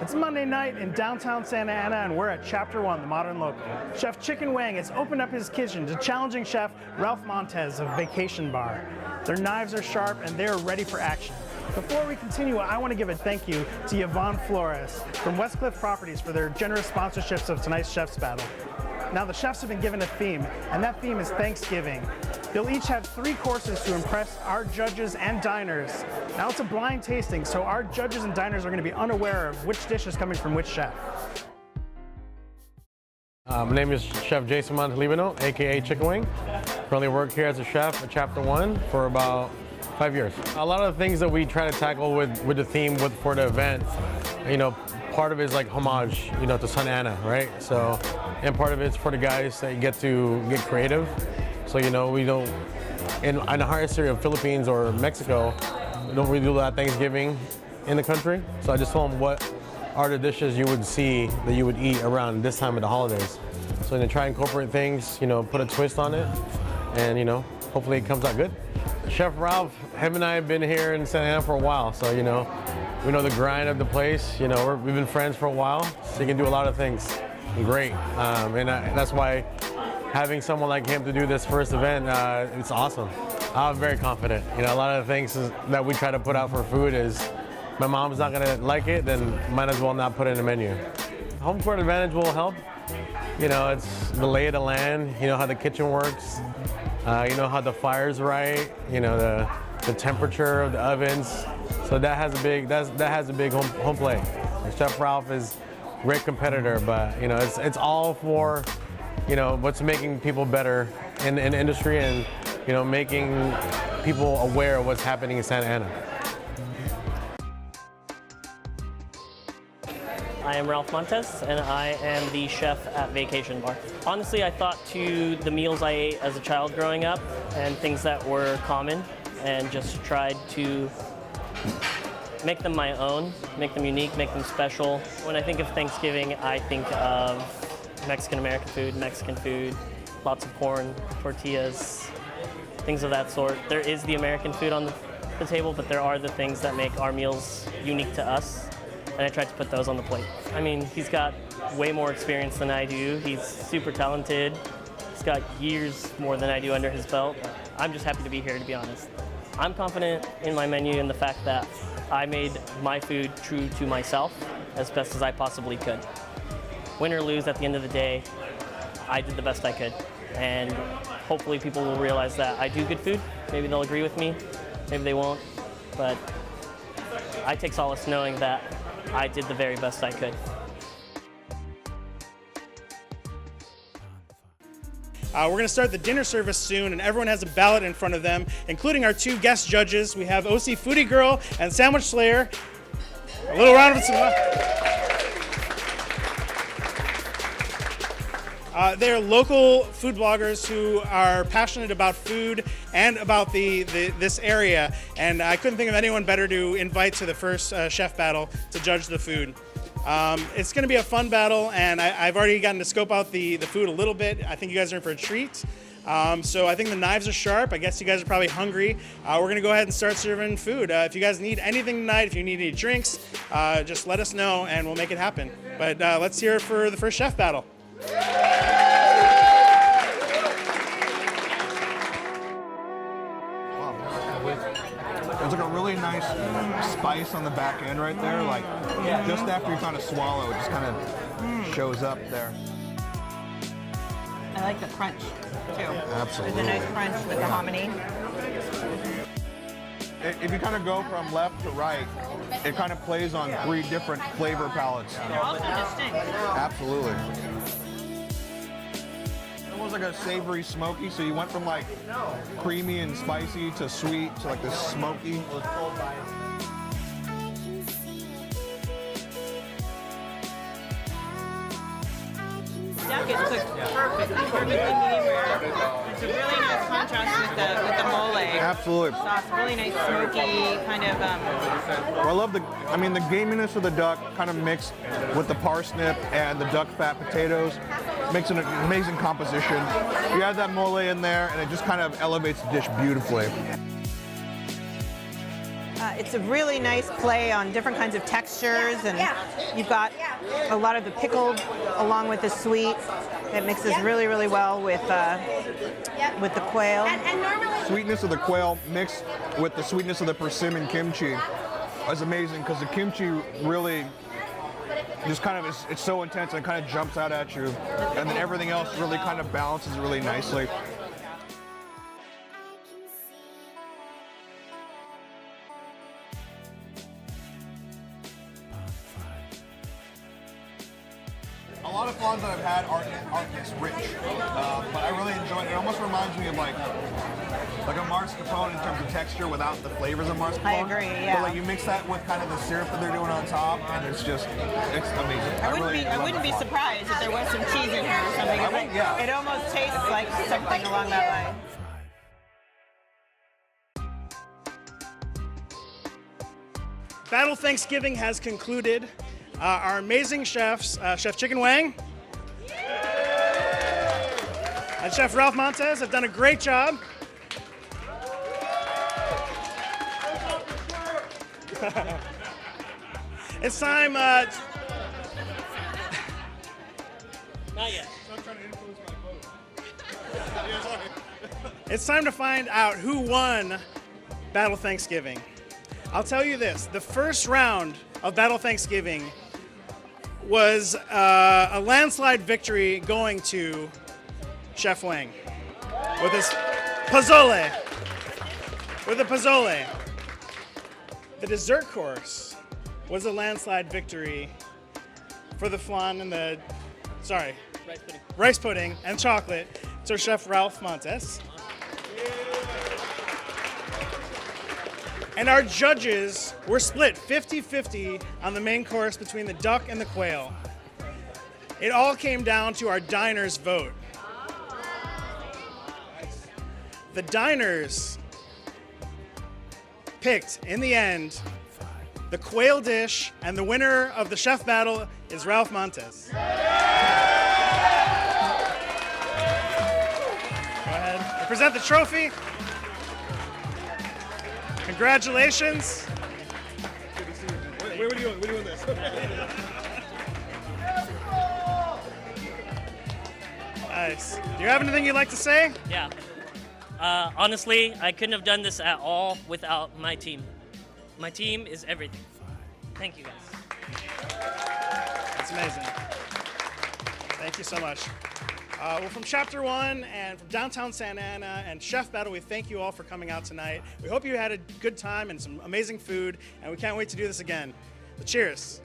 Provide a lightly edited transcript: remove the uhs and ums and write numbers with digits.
It's Monday night in downtown Santa Ana, and we're at Chapter 1, the Modern Local. Chef Chicken Wang has opened up his kitchen to challenging chef Ralph Montes of Vacation Bar. Their knives are sharp and they're ready for action. Before we continue, I want to give a thank you to Yvonne Flores from Westcliff Properties for their generous sponsorships of tonight's Chef's Battle. Now the chefs have been given a theme, and that theme is Thanksgiving. You'll each have 3 courses to impress our judges and diners. Now it's a blind tasting, so our judges and diners are going to be unaware of which dish is coming from which chef. My name is Chef Jason Montalibano, aka Chicken Wing. Currently work here as a chef at Chapter 1 for about 5 years. A lot of the things that we try to tackle with the theme for the event, part of it is like homage, to Santa Ana, right? So, and part of it's for the guys that get to get creative. So, we don't, in the hardest area of Philippines or Mexico, we don't really do that Thanksgiving in the country. So I just told them what are the dishes you would see that you would eat around this time of the holidays. So to try and incorporate things, put a twist on it, and hopefully it comes out good. Chef Ralph, him and I have been here in Santa Ana for a while, so we know the grind of the place. We've been friends for a while, so he can do a lot of things great, and that's why having someone like him to do this first event, it's awesome. I'm very confident. A lot of the things that we try to put out for food is, my mom's not gonna like it, then might as well not put it in the menu. Home court advantage will help. It's the lay of the land, how the kitchen works, how the fire's right, the temperature of the ovens. So that has a big home play. Chef Ralph is a great competitor, but it's all for what's making people better in the industry, and making people aware of what's happening in Santa Ana. I am Ralph Montes, and I am the chef at Vacation Bar. Honestly, I thought to the meals I ate as a child growing up and things that were common, and just tried to make them my own, make them unique, make them special. When I think of Thanksgiving, I think of Mexican-American food, lots of corn, tortillas, things of that sort. There is the American food on the table, but there are the things that make our meals unique to us, and I tried to put those on the plate. I mean, he's got way more experience than I do. He's super talented. He's got years more than I do under his belt. I'm just happy to be here, to be honest. I'm confident in my menu and the fact that I made my food true to myself as best as I possibly could. Win or lose, at the end of the day, I did the best I could. And hopefully people will realize that I do good food. Maybe they'll agree with me, maybe they won't. But I take solace knowing that I did the very best I could. We're going to start the dinner service soon, and everyone has a ballot in front of them, including our 2 guest judges. We have OC Foodie Girl and Sandwich Slayer. A little round of applause. They are local food bloggers who are passionate about food and about this area, and I couldn't think of anyone better to invite to the first chef battle to judge the food. It's going to be a fun battle, and I've already gotten to scope out the food a little bit. I think you guys are in for a treat. So I think the knives are sharp. I guess you guys are probably hungry. We're going to go ahead and start serving food. If you guys need anything tonight, if you need any drinks, just let us know and we'll make it happen. But let's hear it for the first chef battle. There's like a really nice spice on the back end right there. Like just after you kind of swallow, it just kind of shows up there. I like the crunch too. Absolutely. There's a nice crunch with the hominy. If you kind of go from left to right, it kind of plays on 3 different flavor palettes. They're also distinct. Absolutely. Almost like a savory smoky, so you went from like creamy and spicy to sweet to like this smoky. Duck is cooked perfectly medium rare. It's a really nice contrast with the mole. Absolutely. Sauce, really nice smoky kind of. Well, I love the gaminess of the duck kind of mixed with the parsnip and the duck fat potatoes. Makes an amazing composition. You add that mole in there, and it just kind of elevates the dish beautifully. It's a really nice play on different kinds of textures, and you've got a lot of the pickled along with the sweet. It mixes really, really well with the quail. Sweetness of the quail mixed with the sweetness of the persimmon kimchi is amazing, because the kimchi really just kind of it's so intense and it kind of jumps out at you, and then everything else really kind of balances really nicely. A lot of fawns that I've had aren't this rich, but I really enjoy it. It almost reminds me of like a mascarpone in terms of texture without the flavors of mascarpone. I agree, yeah. But like you mix that with kind of the syrup that they're doing on top, and it's amazing. I wouldn't be surprised if there was some cheese in here or something. It almost tastes like something along that line. Battle Thanksgiving has concluded. Our amazing chefs, Chef Chicken Wang and Chef Ralph Montes, have done a great job. It's time. Not yet. It's time to find out who won Battle Thanksgiving. I'll tell you this: the first round of Battle Thanksgiving was a landslide victory going to Chef Wang with his pozole. With the pozole. The dessert course was a landslide victory for the flan and rice pudding and chocolate to Chef Ralph Montes. And our judges were split 50-50 on the main course between the duck and the quail. It all came down to our diners' vote. The diners picked, in the end, the quail dish, and the winner of the chef battle is Ralph Montes. Go ahead. Present the trophy. Congratulations. Wait, what are you doing? What are you doing this? Nice. Do you have anything you'd like to say? Yeah. Honestly, I couldn't have done this at all without my team. My team is everything. Thank you, guys. That's amazing. Thank you so much. Well, from Chapter 1 and from downtown Santa Ana and Chef Battle, we thank you all for coming out tonight. We hope you had a good time and some amazing food, and we can't wait to do this again. So cheers.